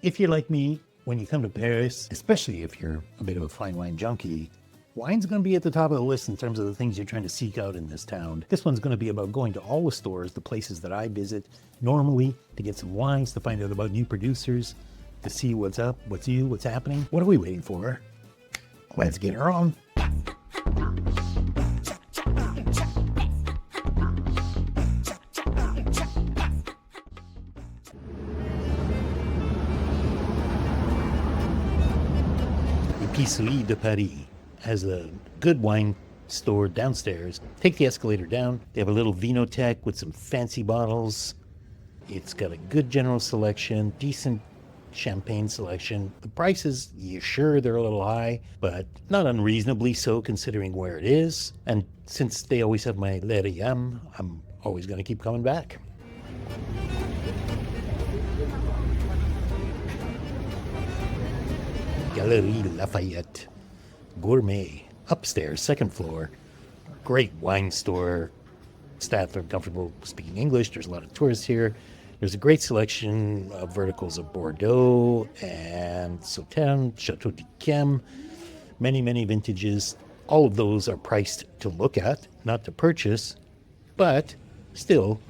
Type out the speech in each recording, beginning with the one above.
If you're like me, when you come to Paris, especially if you're a bit of a fine wine junkie, wine's going to be at the top of the list in terms of the things you're trying to seek out in this town. This one's going to be about going to all the stores, the places that I visit normally to get some wines, to find out about new producers, to see what's up, what's new, what's happening. What are we waiting for? Let's get her on. Épicerie de Paris has a good wine store downstairs. Take the escalator down. They have a little vinotheque with some fancy bottles. It's got a good general selection, decent champagne selection. The prices, you're sure they're a little high, but not unreasonably so considering where it is. And since they always have my lettre yam, I'm always going to keep coming back. Galerie Lafayette, gourmet, upstairs, second floor, great wine store. Staff are comfortable speaking English. There's a lot of tourists here. There's a great selection of verticals of Bordeaux and Sauternes, Chateau d'Yquem, many vintages. All of those are priced to look at, not to purchase, but still,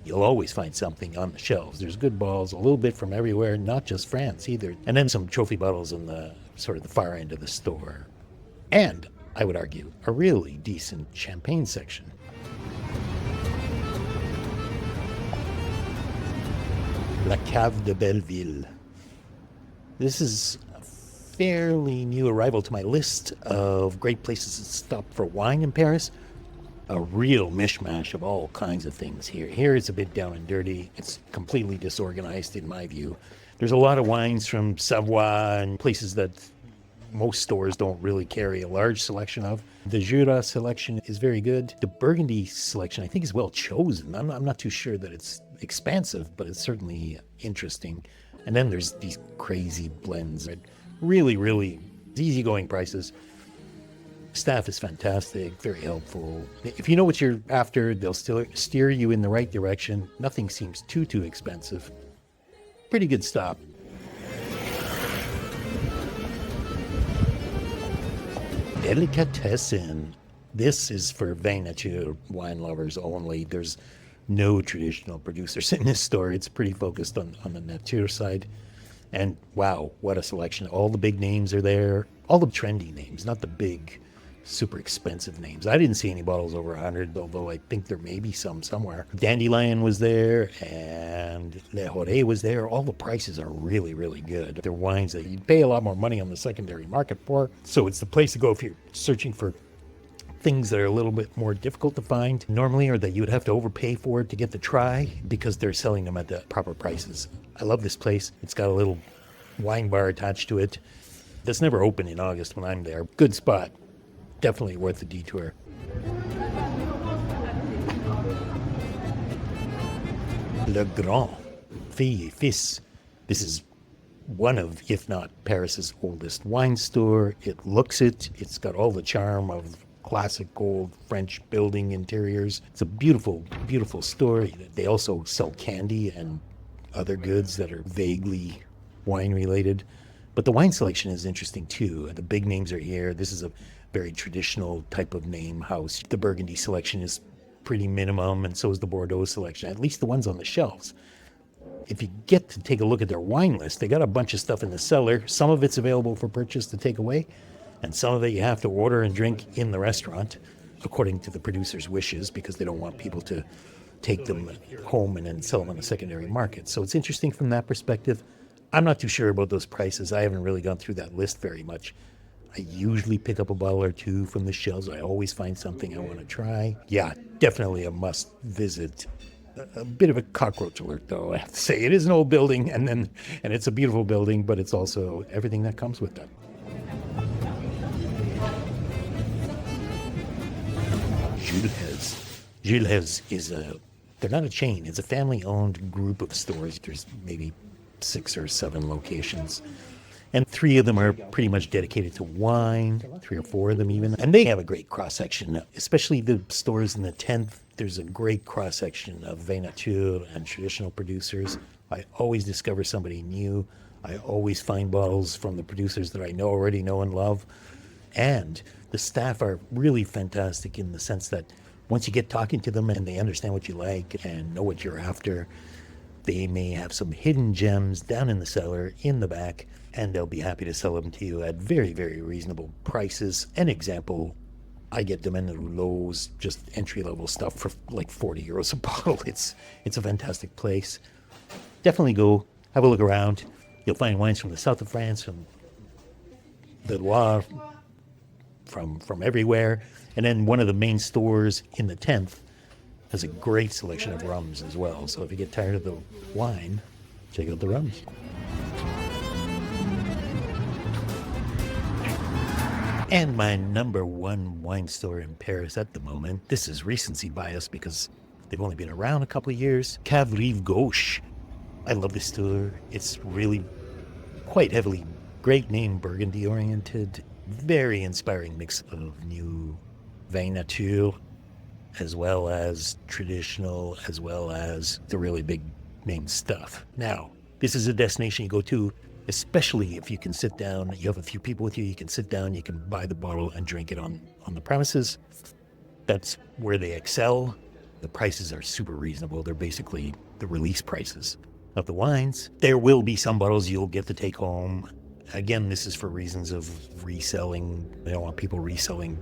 you'll always find something on the shelves. There's good bottles, a little bit from everywhere, not just France either. And then some trophy bottles in the sort of the far end of the store. And, I would argue, a really decent champagne section. La Cave de Belleville. This is a fairly new arrival to my list of great places to stop for wine in Paris. A real mishmash of all kinds of things here. Here it's a bit down and dirty. It's completely disorganized in my view. There's a lot of wines from Savoie and places that most stores don't really carry a large selection of. The Jura selection is very good. The Burgundy selection I think is well chosen. I'm not too sure that it's expansive, but it's certainly interesting. And then there's these crazy blends at really easygoing prices. Staff is fantastic, very helpful. If you know what you're after, they'll still steer you in the right direction. Nothing seems too expensive. Pretty good stop. Delicatessen. This is for Vin Nature wine lovers only. There's no traditional producers in this store. It's pretty focused on the Nature side. And wow, what a selection. All the big names are there. All the trendy names, not the big super expensive names. I didn't see any bottles over 100, although I think there may be some somewhere. Dandelion was there and Le Horet was there. All the prices are really good. They're wines that you pay a lot more money on the secondary market for. So it's the place to go if you're searching for things that are a little bit more difficult to find normally, or that you would have to overpay for to get to try because they're selling them at the proper prices. I love this place. It's got a little wine bar attached to it. That's never open in August when I'm there. Good spot. Definitely worth the detour. Le Grand, Fille et Fils. This is one of, if not Paris's oldest wine store. It looks it. It's got all the charm of classic old French building interiors. It's a beautiful store. They also sell candy and other goods that are vaguely wine related. But the wine selection is interesting too. The big names are here. This is a very traditional type of name house. The Burgundy selection is pretty minimum, and so is the Bordeaux selection, at least the ones on the shelves. If you get to take a look at their wine list, they got a bunch of stuff in the cellar. Some of it's available for purchase to take away, and some of it you have to order and drink in the restaurant, according to the producer's wishes, because they don't want people to take them home and then sell them on the secondary market. So it's interesting from that perspective. I'm not too sure about those prices. I haven't really gone through that list very much. I usually pick up a bottle or two from the shelves. I always find something I want to try. Yeah, definitely a must visit. A bit of a cockroach alert, though, I have to say. It is an old building, and it's a beautiful building, but it's also everything that comes with that. Jules Hez is they're not a chain. It's a family-owned group of stores. There's maybe 6 or 7 locations. And 3 of them are pretty much dedicated to wine, 3 or 4 of them even. And they have a great cross-section, especially the stores in the 10th. There's a great cross-section of Vin Nature and traditional producers. I always discover somebody new. I always find bottles from the producers that I already know and love. And the staff are really fantastic in the sense that once you get talking to them and they understand what you like and know what you're after, they may have some hidden gems down in the cellar, in the back, and they'll be happy to sell them to you at very, very reasonable prices. An example, I get them in Lowe's, just entry-level stuff for like 40 euros a bottle. It's a fantastic place. Definitely go, have a look around. You'll find wines from the south of France, from the Loire, from everywhere. And then one of the main stores in the 10th has a great selection of rums as well. So if you get tired of the wine, check out the rums. And my number one wine store in Paris at the moment, this is recency bias because they've only been around a couple of years, Cave Rive Gauche. I love this store. It's really quite heavily grape name Burgundy oriented, very inspiring mix of new vin nature, as well as traditional, as well as the really big name stuff. Now, this is a destination you go to, especially if you can sit down, you have a few people with you, you can sit down, you can buy the bottle and drink it on the premises. That's where they excel. The prices are super reasonable. They're basically the release prices of the wines. There will be some bottles you'll get to take home. Again, this is for reasons of reselling. They don't want people reselling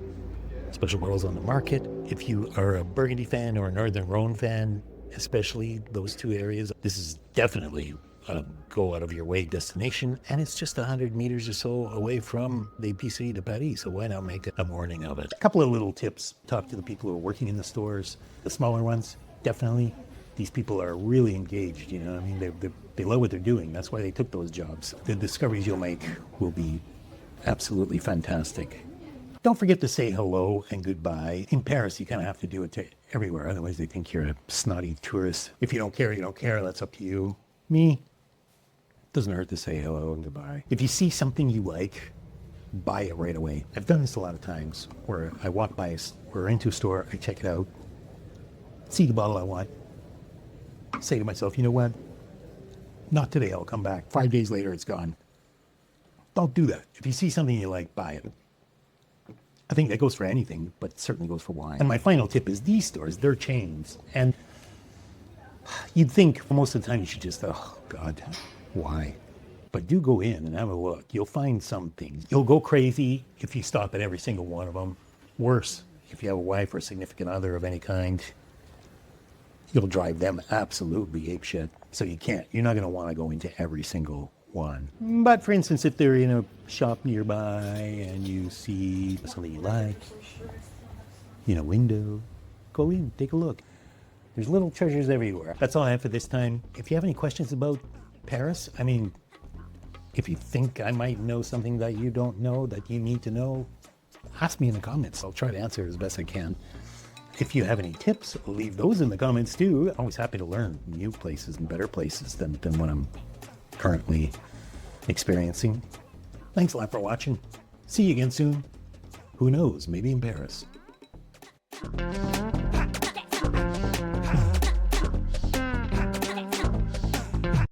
special bottles on the market. If you are a Burgundy fan or a Northern Rhone fan, especially those two areas, this is definitely a go out of your way destination, and it's just 100 meters or so away from the Épicerie de Paris, so why not make a morning of it? A couple of little tips. Talk to the people who are working in the stores, the smaller ones, definitely. These people are really engaged, you know, I mean, they love what they're doing. That's why they took those jobs. The discoveries you'll make will be absolutely fantastic. Don't forget to say hello and goodbye. In Paris, you kind of have to do it to everywhere. Otherwise, they think you're a snotty tourist. If you don't care, you don't care. That's up to you. Me, doesn't hurt to say hello and goodbye. If you see something you like, buy it right away. I've done this a lot of times where I walk by, we're into a store, I check it out, see the bottle I want, say to myself, you know what? Not today, I'll come back. 5 days later, it's gone. Don't do that. If you see something you like, buy it. I think that goes for anything, but certainly goes for wine. And my final tip is these stores, they're chains. And you'd think most of the time you should just, oh God, why? But do go in and have a look. You'll find some things. You'll go crazy if you stop at every single one of them. Worse, if you have a wife or a significant other of any kind, you'll drive them absolutely apeshit. So you're not going to want to go into every single one. But for instance, if they're in a shop nearby and you see something you like in a window, go in, take a look. There's little treasures everywhere. That's all I have for this time. If you have any questions about Paris, I mean, if you think I might know something that you don't know, that you need to know, ask me in the comments. I'll try to answer as best I can. If you have any tips, leave those in the comments too. I'm always happy to learn new places and better places than what I'm currently experiencing. Thanks a lot for watching. See you again soon. Who knows, maybe in Paris.